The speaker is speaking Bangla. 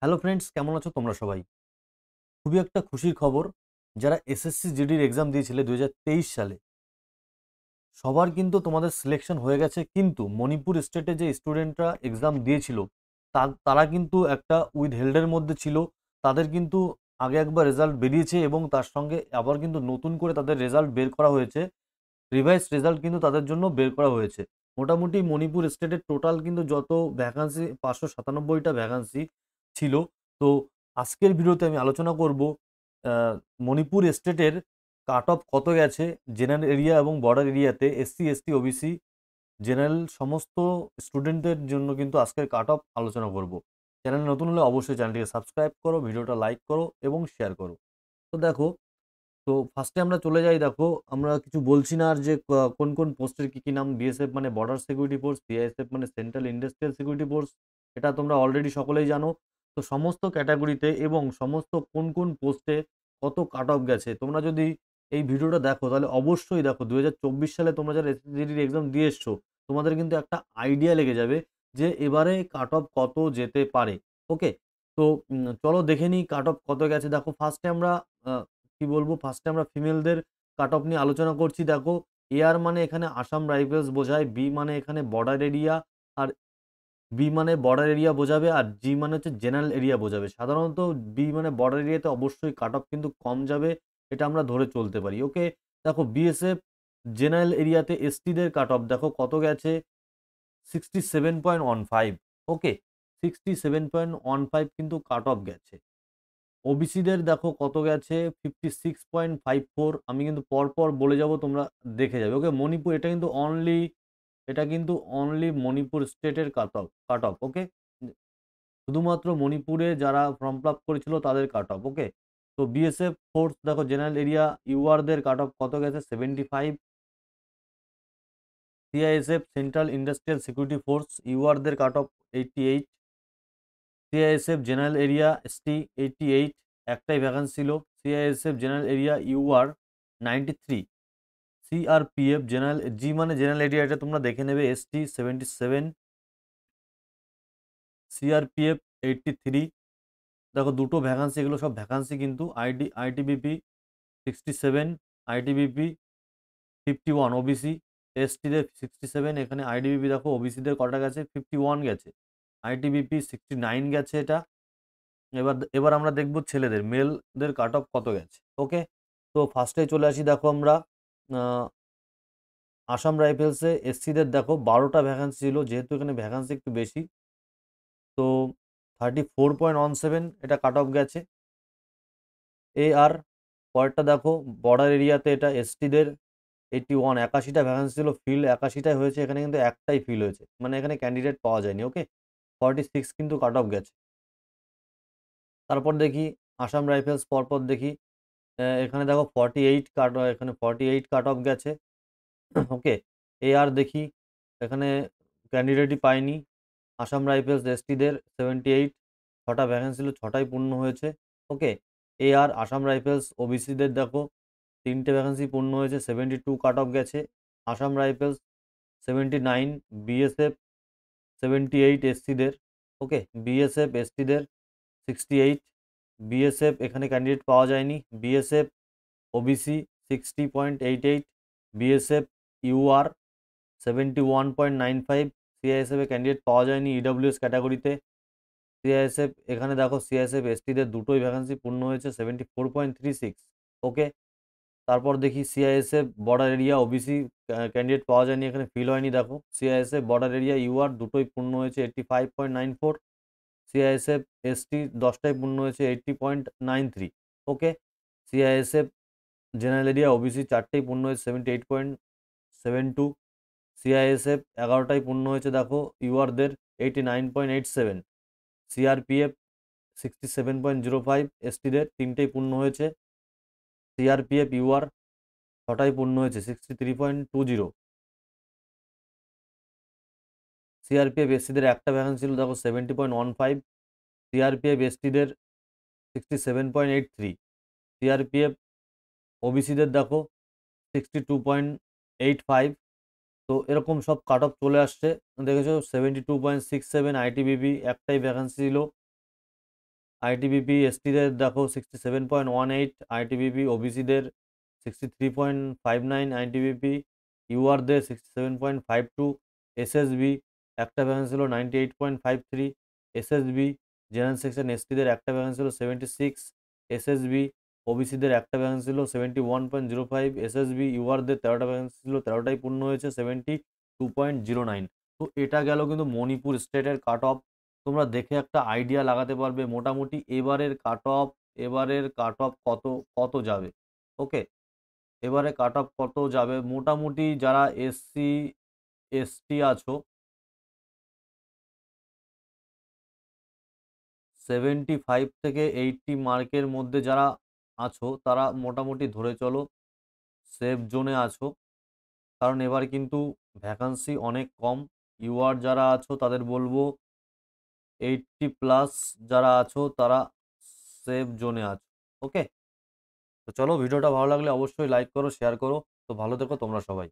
হ্যালো ফ্রেন্ডস, কেমন আছো তোমরা সবাই? খুবই একটা খুশির খবর। যারা এসএসসি জিডির এক্সাম দিয়েছিলে 2023 সালে, সবার কিন্তু তোমাদের সিলেকশন হয়ে গেছে। কিন্তু মণিপুর স্টেটে যে স্টুডেন্টরা এক্সাম দিয়েছিল, তারা কিন্তু একটা উইথ হেল্ডের মধ্যে ছিল। তাদের কিন্তু আগে একবার রেজাল্ট বেরিয়েছে এবং তার সঙ্গে আবার কিন্তু নতুন করে তাদের রেজাল্ট বের করা হয়েছে। রিভাইস রেজাল্ট কিন্তু তাদের জন্য বের করা হয়েছে। মোটামুটি মণিপুর স্টেটের টোটাল কিন্তু যত ভ্যাকান্সি, 597টা ভ্যাকান্সি ছিল। তো আজকের ভিডিওতে আমি আলোচনা করব মণিপুর স্টেটের কাট অফ কত গেছে জেনারেল এরিয়া এবং বর্ডার এরিয়াতে, এসসি এসটি ওবিসি জেনারেল সমস্ত স্টুডেন্টদের জন্য কিন্তু আজকের কাট অফ আলোচনা করব। চ্যানেল নতুন হলে অবশ্যই চ্যানেলটিকে সাবস্ক্রাইব করো, ভিডিওটা লাইক করো এবং শেয়ার করো। তো দেখো, তো ফার্স্টে আমরা চলে যাই। দেখো, আমরা কিছু বলছি না আর যে কোন কোন পোস্টের কি কি নাম। বিএসএফ মানে বর্ডার সিকিউরিটি ফোর্স, সিআইএসএফ মানে সেন্ট্রাল ইন্ডাস্ট্রিয়াল সিকিউরিটি ফোর্স, এটা তোমরা অলরেডি সকলেই জানো। তো সমস্ত ক্যাটাগরিতে এবং সমস্ত কোন কোন পোস্টে কত কাট অফ গেছে, তোমরা যদি এই ভিডিওটা দেখো তাহলে অবশ্যই দেখো 2024 সালে তোমরা যারা এসএসসির এক্সাম দিয়ে এসছো, তোমাদের কিন্তু একটা আইডিয়া লেগে যাবে যে এবারে কাট অফ কত যেতে পারে। ওকে, তো চলো দেখে নিই কাট অফ কত গেছে। দেখো, ফার্স্টে আমরা কি বলবো, ফার্স্টে আমরা ফিমেলদের কাট অফ নিয়ে আলোচনা করছি। দেখো, এআর মানে এখানে আসাম রাইফেলস বোঝায়, বি মানে এখানে বর্ডার এরিয়া, আর বি মানে বর্ডার এরিয়া বোঝাবে, আর জি মানে হচ্ছে জেনারেল এরিয়া বোঝাবে। সাধারণত বি মানে বর্ডার এরিয়াতে অবশ্যই কাট অফ কিন্তু কম যাবে, এটা আমরা ধরে চলতে পারি। ওকে, দেখো বিএসএফ জেনারেল এরিয়াতে এসটিদের কাট অফ দেখো কত গেছে, 67.15। ওকে, 67.15 কিন্তু কাট অফ গেছে। ওবিসিদের দেখো কত গেছে, 56.54। আমি কিন্তু পরপর বলে যাব, তোমরা দেখে যাবে। ওকে, মণিপুর এটা কিন্তু অনলি মণিপুর স্টেটের কাট অফ। ওকে, শুধুমাত্র মণিপুরে যারা ফর্ম ফিল আপ করেছিল তাদের কাট অফ। ওকে, তো বিএসএফ ফোর্স দেখো জেনারেল এরিয়া ইউআরদের কাট অফ কত গেছে, 75। CISF central industrial security force ইউআরদের cut off 88। CISF general area ST 88, একটাই ভ্যাকান্সি ছিল। CISF general area UR 93। CRPF general G মানে জেনারেল এরিয়া, এটা তোমরা দেখে নেবে, এসটি 77। সিআরপিএফ 83। দেখো দুটো ভ্যাকান্সি, এগুলো সব ভ্যাকান্সি কিন্তু। ITBP 67, ITBP 51। ওবিসি এসটিদের 67, এখানে আইটিবিপি দেখো ওবিসিদের কটা গেছে, 51 গেছে। আইটিবিপি 69 গেছে এটা। এবার এবার আমরা দেখব ছেলেদের মেলদের কাট অফ কত গেছে। ওকে, তো ফার্স্টে চলে আসি। দেখো আমরা আহ, আসাম রাইফেলসে এসসিদের দেখো 12টা ভ্যাকান্সি ছিল, যেহেতু এখানে ভ্যাকান্সি একটু বেশি, তো 34.17 এটা কাট অফ গেছে। এ আর পরেরটা দেখো, বর্ডার এরিয়াতে এটা এসটিদের 81, 81টা ভ্যাকান্সি ছিল, ফিল 81টাই হয়েছে। এখানে কিন্তু একটাই ফিল হয়েছে, মানে এখানে ক্যান্ডিডেট পাওয়া যায়নি। ওকে, 46 কিন্তু কাট অফ গেছে। তারপর দেখি আসাম রাইফেলস, পরপর দেখি এখানে দেখো 48 কাট, এখানে 48 কাট অফ গেছে। ওকে, এ আর দেখি এখানে ক্যান্ডিডেটই পাইনি। আসাম রাইফেলস এসটিদের 78, ছটা ভ্যাকেন্সি ছিল, ছটাই পূর্ণ হয়েছে। ওকে, এ আর আসাম রাইফেলস ওবিসিদের দেখো তিনটে ভ্যাকেন্সি পূর্ণ হয়েছে, 72 কাট অফ গেছে। আসাম রাইফেলস 79, বিএসএফ 78 এসসিদের। ওকে, বিএসএফ এসটিদের 68। বিএসএফ এখানে ক্যান্ডিডেট পাওয়া যায়নি। BSF OBC 60.88। BSF UR 71.95। CISF এ ক্যান্ডিডেট পাওয়া যায়নি ইডব্লিউএস ক্যাটাগরিতে। সিআইএসএফ এখানে দেখো সিআইএসএফ এসটিদের দুটোই ভ্যাকান্সি পূর্ণ হয়েছে, 74.36। ওকে, তারপর দেখি CISF border area OBC candidate পাওয়া যায়নি, এখানে ফিল হয়নি। দেখো সিআইএসএফ বর্ডার এরিয়া ইউআর দুটোই পূর্ণ হয়েছে, 85.94। সিআইএসএফ এসটি 10টাই পূর্ণ হয়েছে, 80.93। ওকে, সিআইএসএফ জেনারেল এরিয়া ওবিসি চারটেই পূর্ণ হয়েছে, 78.72। সিআইএসএফ 11টাই পূর্ণ হয়েছে, দেখো ইউআরদের 89.87। সিআরপিএফ 67.05, এসটিদের তিনটেই পূর্ণ হয়েছে। সিআরপিএফ ইউআর ছটাই পূর্ণ হয়েছে, 63.20। সিআরপিএফ এসটিদের একটা ভ্যাকেন্সি ছিল, দেখো 70.15। সিআরপিএফ এসটিদের 67.83। সিআরপিএফ ওবিসিদের দেখো 62.85। তো এরকম সব কাট অফ চলে আসছে, দেখেছো। 72.67 আইটিবিপি একটাই ভ্যাকেন্সি ছিল, আইটিবিপি এসটিদের দেখো 67.18, আইটিবিপি ওবিসিদের 63.59, আইটিবিপি ইউআরদের 67.52, এসএসবি একটা ভ্যাকেন্সি ছিল 98.53, এসএসবি জেনারেল সেকশন এসটিদের একটা ভ্যাকেন্সি ছিল 76, এসএসবি ওবিসিদের একটা ভ্যাকেন্সি ছিল 71.05, এসএসবি ইউআরদের 13টা ভ্যাকেন্সি ছিল, 13টাই পূর্ণ হয়েছে, 72.09। তো এটা গেল কিন্তু মণিপুর স্টেটের কাট অফ। তোমরা দেখে একটা আইডিয়া লাগাতে পারবে মোটামুটি এবারের কাট অফ কত কত যাবে। ওকে, এবারে কাট অফ কত যাবে মোটামুটি যারা এসসি এসটি আছো 75 থেকে 80 মার্কের মধ্যে যারা আছো তারা মোটামুটি ধরে চলো সেফ জোনে আছো, কারণ এবার কিন্তু ভ্যাকান্সি অনেক কম। ইউআর যারা আছো তাদের বলবো 80+ যারা আছো তারা সেফ জোনে আছো। ওকে, তো চলো ভিডিওটা ভালো লাগলে অবশ্যই লাইক করো, শেয়ার করো। তো ভালো থেকো তোমরা সবাই।